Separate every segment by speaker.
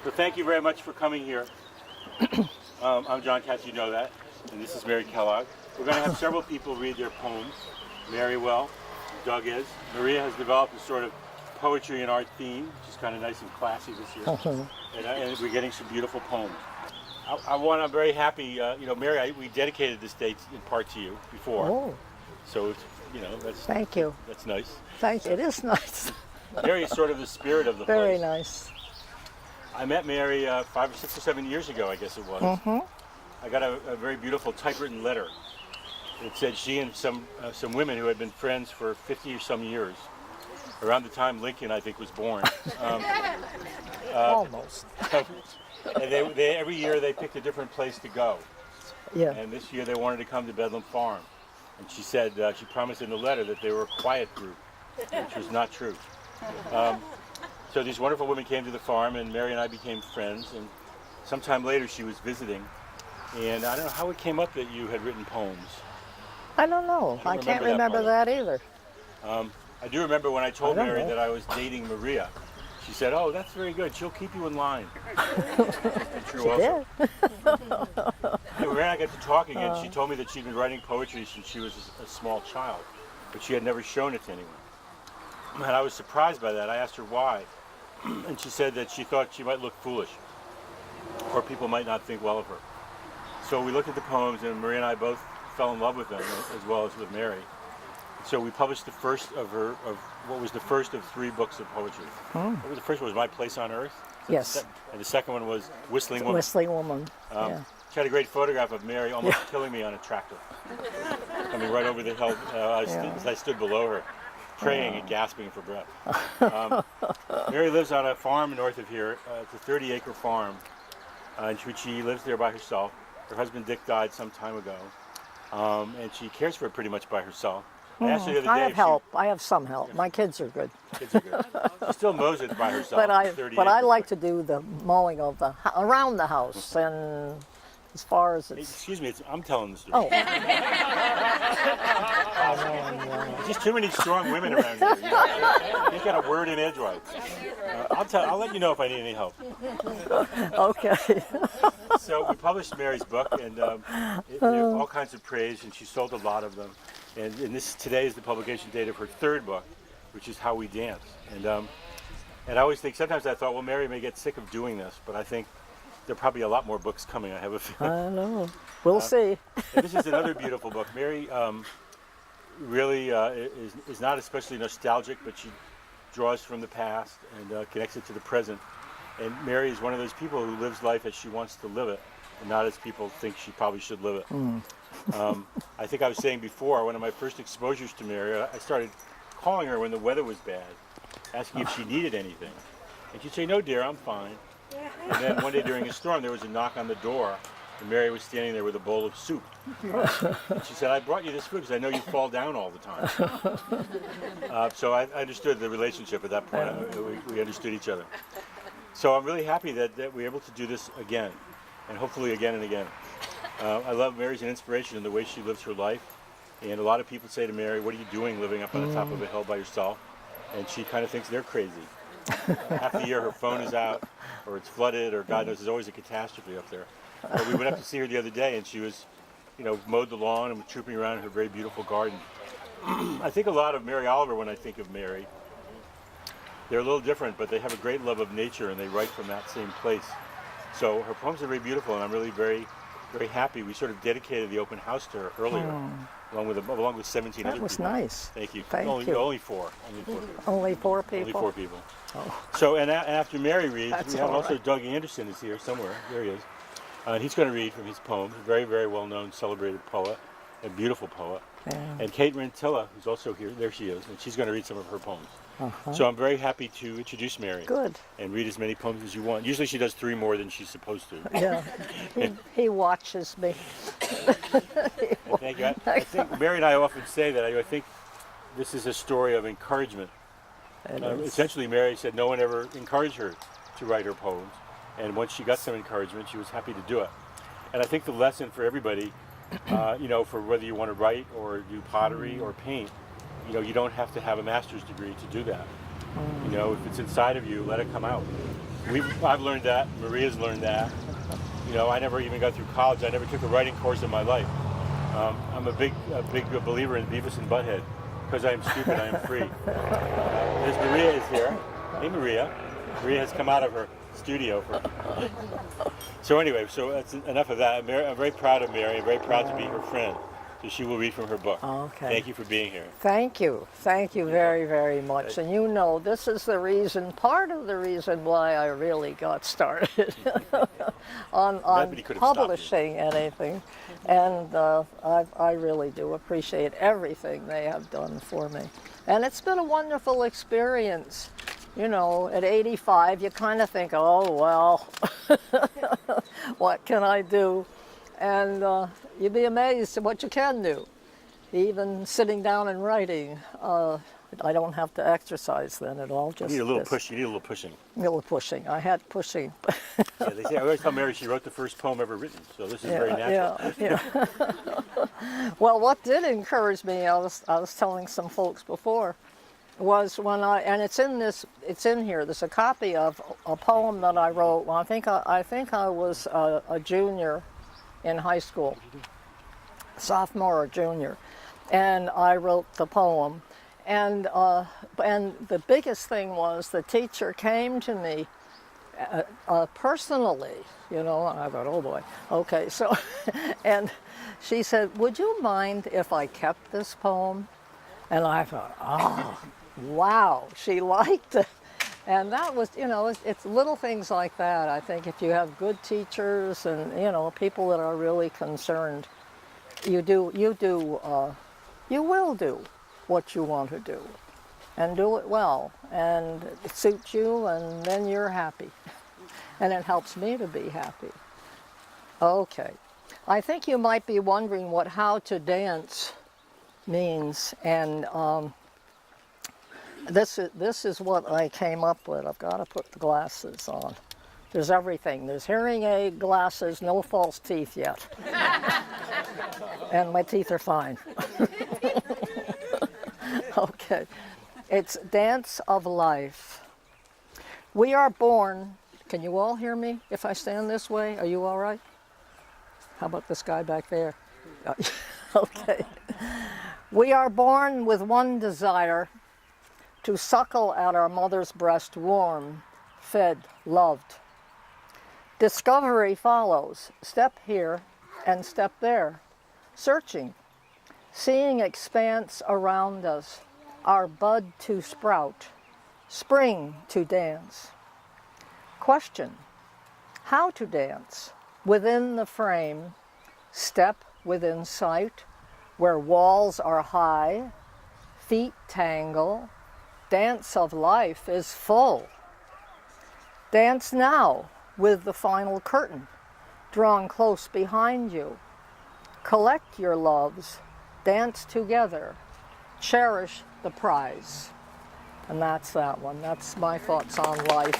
Speaker 1: So thank you very much for coming here. I'm Jon Katz, you know that, and this is Mary Kellogg. We're going to have several people read their poems. Mary will, Doug is. Maria has developed a sort of poetry and art theme, which is kind of nice and classy this year. And we're getting some beautiful poems. I'm very happy, Mary, we dedicated this day in part to you before.
Speaker 2: Oh.
Speaker 1: So, that's...
Speaker 2: Thank you.
Speaker 1: That's nice.
Speaker 2: Thank you. It is nice.
Speaker 1: Mary is sort of the spirit of the place.
Speaker 2: Very nice.
Speaker 1: I met Mary 5 or 6 or 7 years ago, I guess it was.
Speaker 2: Mm-hmm.
Speaker 1: I got a very beautiful typewritten letter. It said she and some women who had been friends for 50 or some years, around the time Lincoln, I think, was born.
Speaker 2: Almost.
Speaker 1: And they every year they picked a different place to go.
Speaker 2: Yeah.
Speaker 1: And this year they wanted to come to Bedlam Farm. And she said, she promised in the letter that they were a quiet group, which was not true. So these wonderful women came to the farm, and Mary and I became friends. And sometime later she was visiting. And I don't know how it came up that you had written poems.
Speaker 2: I don't know. I can't remember that either.
Speaker 1: I do remember when I told Mary that I was dating Maria. She said, "Oh, that's very good. She'll keep you in line." That's true also. Maria and I got to talking, and she told me that she'd been writing poetry since she was a small child, but she had never shown it to anyone. And I was surprised by that. I asked her why, and she said that she thought she might look foolish, or people might not think well of her. So we looked at the poems, and Maria and I both fell in love with them, as well as with Mary. So we published the first of what was the first of 3 books of poetry. What was the first one? Was My Place on Earth?
Speaker 2: Yes.
Speaker 1: And the second one was Whistling Woman.
Speaker 2: Whistling Woman. Yeah.
Speaker 1: She had a great photograph of Mary almost killing me on a tractor. Coming right over the hill as I stood below her, praying and gasping for breath. Mary lives on a farm north of here. It's a 30-acre farm, in which she lives there by herself. Her husband Dick died some time ago, and she cares for it pretty much by herself. I asked her the other day
Speaker 2: I have help. I have some help. My kids are good.
Speaker 1: Kids are good. She still mows it by herself.
Speaker 2: But I like to do the mowing of the around the house, and as far as it's.
Speaker 1: Excuse me, I'm telling the story.
Speaker 2: Oh.
Speaker 1: There's just too many strong women around here. You ain't got a word in edgewise. I'll let you know if I need any help.
Speaker 2: Okay.
Speaker 1: So we published Mary's book, and all kinds of praise, and she sold a lot of them. And today is the publication date of her 3rd book, which is How We Dance. And I always think, sometimes I thought, well, Mary may get sick of doing this, but I think there are probably a lot more books coming, I have a feeling.
Speaker 2: I know. We'll see.
Speaker 1: And this is another beautiful book. Mary really is not especially nostalgic, but she draws from the past and connects it to the present. And Mary is one of those people who lives life as she wants to live it, and not as people think she probably should live it. I think I was saying before, one of my first exposures to Mary, I started calling her when the weather was bad, asking if she needed anything. And she'd say, "No, dear, I'm fine." And then one day during a storm, there was a knock on the door, and Mary was standing there with a bowl of soup. And she said, "I brought you this food because I know you fall down all the time." So I understood the relationship at that point. We understood each other. So I'm really happy that we're able to do this again, and hopefully again and again. I love Mary's an inspiration in the way she lives her life. And a lot of people say to Mary, "What are you doing living up on the top of a hill by yourself?" And she kind of thinks they're crazy. Half the year her phone is out, or it's flooded, or God knows, there's always a catastrophe up there. But we went up to see her the other day, and she was, mowed the lawn and was trooping around in her very beautiful garden. I think a lot of Mary Oliver when I think of Mary. They're a little different, but they have a great love of nature, and they write from that same place. So her poems are very beautiful, and I'm really very, very happy. We sort of dedicated the open house to her earlier, along with 17 other people.
Speaker 2: That was nice.
Speaker 1: Thank you.
Speaker 2: Thank you.
Speaker 1: Only 4.
Speaker 2: Only 4 people?
Speaker 1: Only 4 people.
Speaker 2: Oh.
Speaker 1: So, and after Mary reads,
Speaker 2: That's
Speaker 1: we have
Speaker 2: all
Speaker 1: also
Speaker 2: right.
Speaker 1: Doug Anderson is here somewhere. There he is. And he's going to read from his poems. A very, very well-known, celebrated poet, a beautiful poet.
Speaker 2: Yeah.
Speaker 1: And Kate Rentilla, who's also here, there she is, and she's going to read some of her poems. So I'm very happy to introduce Mary.
Speaker 2: Good.
Speaker 1: And read as many poems as you want. Usually she does 3 more than she's supposed to.
Speaker 2: Yeah. He watches me.
Speaker 1: Thank you. I think Mary and I often say that. I think this is a story of encouragement. Essentially, Mary said no one ever encouraged her to write her poems. And once she got some encouragement, she was happy to do it. And I think the lesson for everybody, for whether you want to write or do pottery or paint, you don't have to have a master's degree to do that. If it's inside of you, let it come out. I've learned that. Maria's learned that. You know, I never even got through college. I never took a writing course in my life. I'm a big believer in Beavis and Butthead. Because I am stupid, I am free. There's Maria is here. Hey, Maria. Maria has come out of her studio. So anyway, so that's enough of that. I'm very proud of Mary. I'm very proud to be her friend. So she will read from her book.
Speaker 2: Okay.
Speaker 1: Thank you for being here.
Speaker 2: Thank you. Thank you very, very much. And you know, this is the reason, part of the reason why I really got started on publishing anything. And I really do appreciate everything they have done for me. And it's been a wonderful experience. You know, at 85, you kind of think, oh, well, what can I do? And you'd be amazed at what you can do. Even sitting down and writing, I don't have to exercise then at all. Just
Speaker 1: you need a little push. You need a little pushing.
Speaker 2: A little pushing. I had pushing.
Speaker 1: Yeah, they say, I always tell Mary she wrote the first poem ever written, so this is very natural.
Speaker 2: Yeah. Well, what did encourage me, I was telling some folks before, was when and it's in here. There's a copy of a poem that I wrote. Well, I think I was a junior in high school, sophomore or junior, and I wrote the poem. And the biggest thing was the teacher came to me personally, you know, and I thought, oh boy, okay, so, and she said, would you mind if I kept this poem? And I thought, oh, wow, she liked it. And that was, you know, it's little things like that. I think if you have good teachers and, you know, people that are really concerned, you will do what you want to do and do it well, and it suits you, and then you're happy. And it helps me to be happy. Okay. I think you might be wondering what how to dance means, and this is what I came up with. I've got to put the glasses on. There's everything. There's hearing aid, glasses, no false teeth yet. And my teeth are fine. Okay. It's Dance of Life. We are born. Can you all hear me if I stand this way? Are you all right? How about this guy back there? Okay. We are born with one desire, to suckle at our mother's breast warm, fed, loved. Discovery follows, step here and step there, searching, seeing expanse around us, our bud to sprout, spring to dance. Question, how to dance? Within the frame, step within sight, where walls are high, feet tangle, dance of life is full. Dance now with the final curtain drawn close behind you. Collect your loves, dance together, cherish the prize. And that's that one. That's my thoughts on life.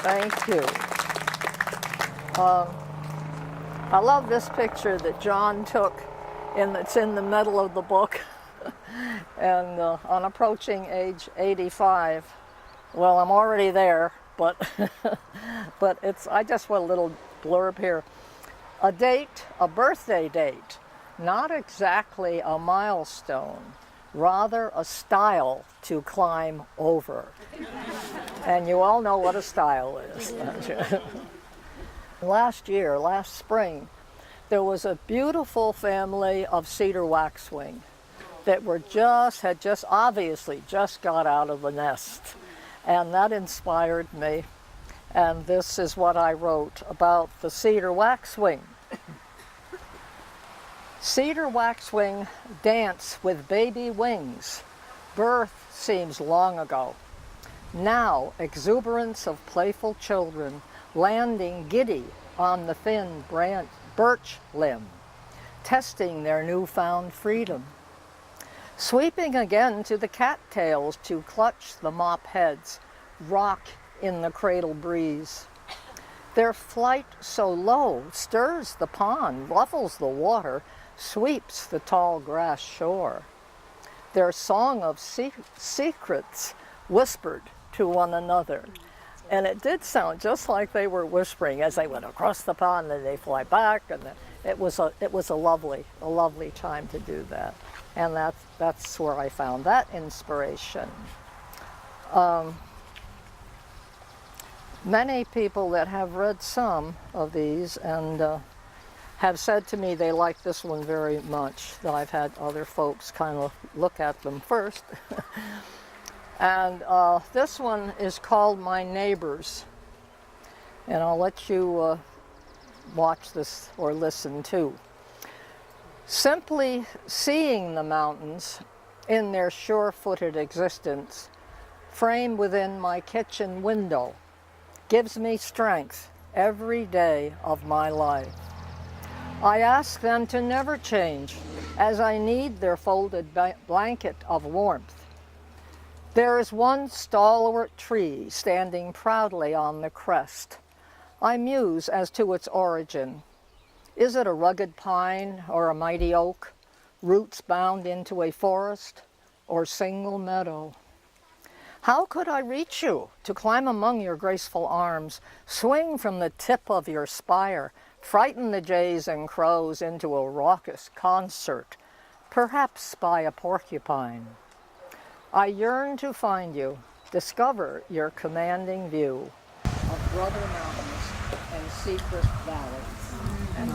Speaker 2: Thank you. I love this picture that Jon took, it's in the middle of the book. And on approaching age 85, well, I'm already there, but but I just want a little blurb here. A date, a birthday date, not exactly a milestone, rather a style to climb over. And you all know what a style is. Last spring, there was a beautiful family of cedar waxwing that had just obviously just got out of the nest. And that inspired me. And this is what I wrote about the cedar waxwing. Cedar waxwing dance with baby wings. Birth seems long ago. Now, exuberance of playful children landing giddy on the thin birch limb, testing their newfound freedom. Sweeping again to the cattails to clutch the mop heads, rock in the cradle breeze. Their flight so low stirs the pond, ruffles the water, sweeps the tall grass shore. Their song of secrets whispered to one another. And it did sound just like they were whispering as they went across the pond and they fly back. And it was a lovely time to do that. And that's where I found that inspiration. Many people that have read some of these and have said to me they like this one very much. That I've had other folks kind of look at them first. And this one is called My Neighbors. And I'll let you watch this or listen too. Simply seeing the mountains in their sure-footed existence, framed within my kitchen window, gives me strength every day of my life. I ask them to never change, as I need their folded blanket of warmth. There is one stalwart tree standing proudly on the crest. I muse as to its origin. Is it a rugged pine or a mighty oak, roots bound into a forest or single meadow? How could I reach you to climb among your graceful arms, swing from the tip of your spire, frighten the jays and crows into a raucous concert, perhaps spy a porcupine? I yearn to find you, discover your commanding view of brother mountains and secret valleys. And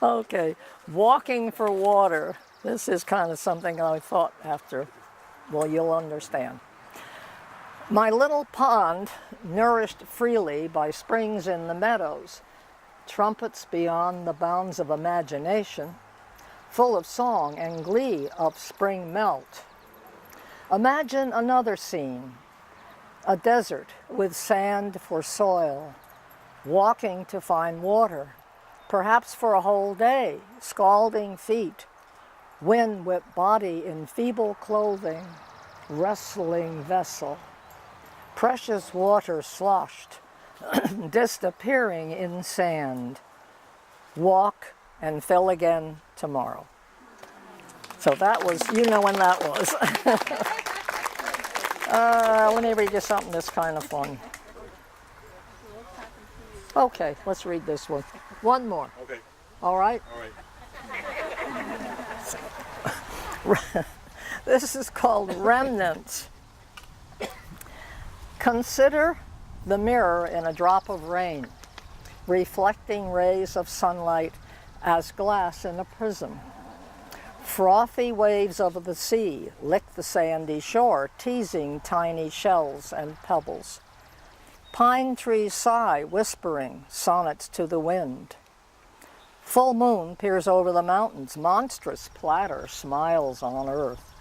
Speaker 2: okay, walking for water. This is kind of something I thought after. Well, you'll understand. My little pond, nourished freely by springs in the meadows, trumpets beyond the bounds of imagination, full of song and glee of spring melt. Imagine another scene, a desert with sand for soil, walking to find water, perhaps for a whole day, scalding feet, wind-whipped body in feeble clothing, wrestling vessel, precious water sloshed, disappearing in sand. Walk and fill again tomorrow. So that was, you know when that was. Let me read you something that's kind of fun. Okay, let's read this one. One more.
Speaker 1: Okay.
Speaker 2: All right?
Speaker 1: All right.
Speaker 2: This is called Remnants. Consider the mirror in a drop of rain, reflecting rays of sunlight as glass in a prism. Frothy waves of the sea lick the sandy shore, teasing tiny shells and pebbles. Pine trees sigh, whispering sonnets to the wind. Full moon peers over the mountains, monstrous platter smiles on earth.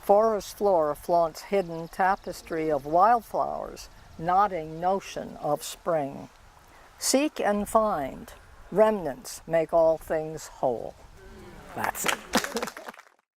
Speaker 2: Forest floor flaunts hidden tapestry of wildflowers, nodding notion of spring. Seek and find, remnants make all things whole. That's it.